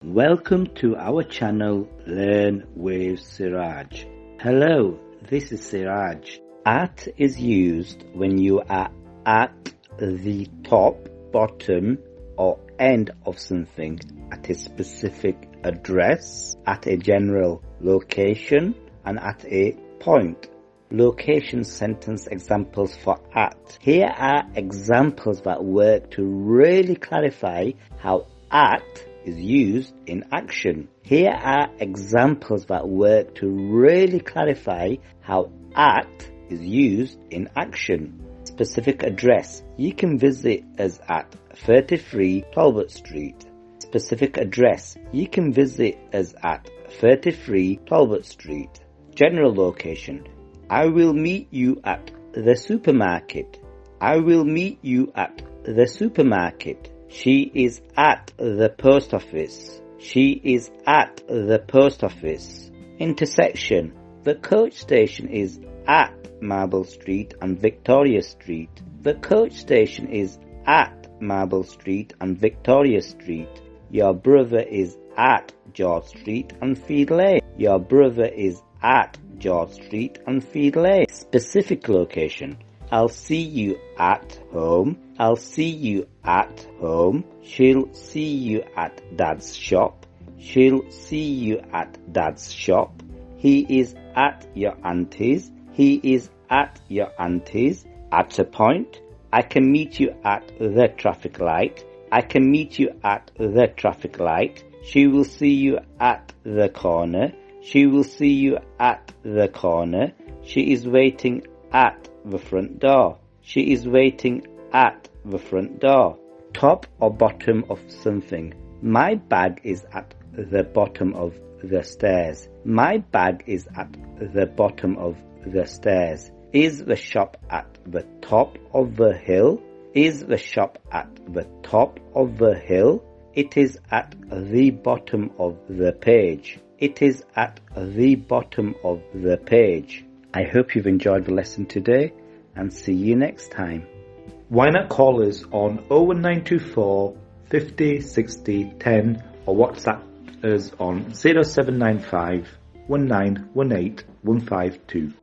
Welcome to our channel Learn with Siraj. Hello, this is Siraj. At is used when you are at the top, bottom or end of something at a specific address, at a general location and at a point. Location sentence examples for at. Here are examples that work to really clarify how at is used in action. Here are examples that work to really clarify how at is used in action. Specific address. You can visit us at 33 Talbot Street. Specific address. You can visit us at 33 Talbot Street. General location. I will meet you at the supermarket. I will meet you at the supermarket. She is at the post office. She is at the post office. Intersection. The coach station is at Marble Street and Victoria Street. The coach station is at Marble Street and Victoria Street. Your brother is at George Street and Feed Lane. Your brother is at George Street and Feed Lane. Specific location. I'll see you at home. I'll see you at home. She'll see you at Dad's shop. She'll see you at Dad's shop. He is at your auntie's. He is at your auntie's. At a point. I can meet you at the traffic light. I can meet you at the traffic light. She will see you at the corner. She will see you at the corner. She is waiting at the front door. She is waiting at the front door. Top or bottom of something. My bag is at the bottom of the stairs. My bag is at the bottom of the stairs. Is the shop at the top of the hill? Is the shop at the top of the hill? It is at the bottom of the page. It is at the bottom of the page. I hope you've enjoyed the lesson today and see you next time. Why not call us on 01924 50 60 10 or WhatsApp us on 0795 1918 152.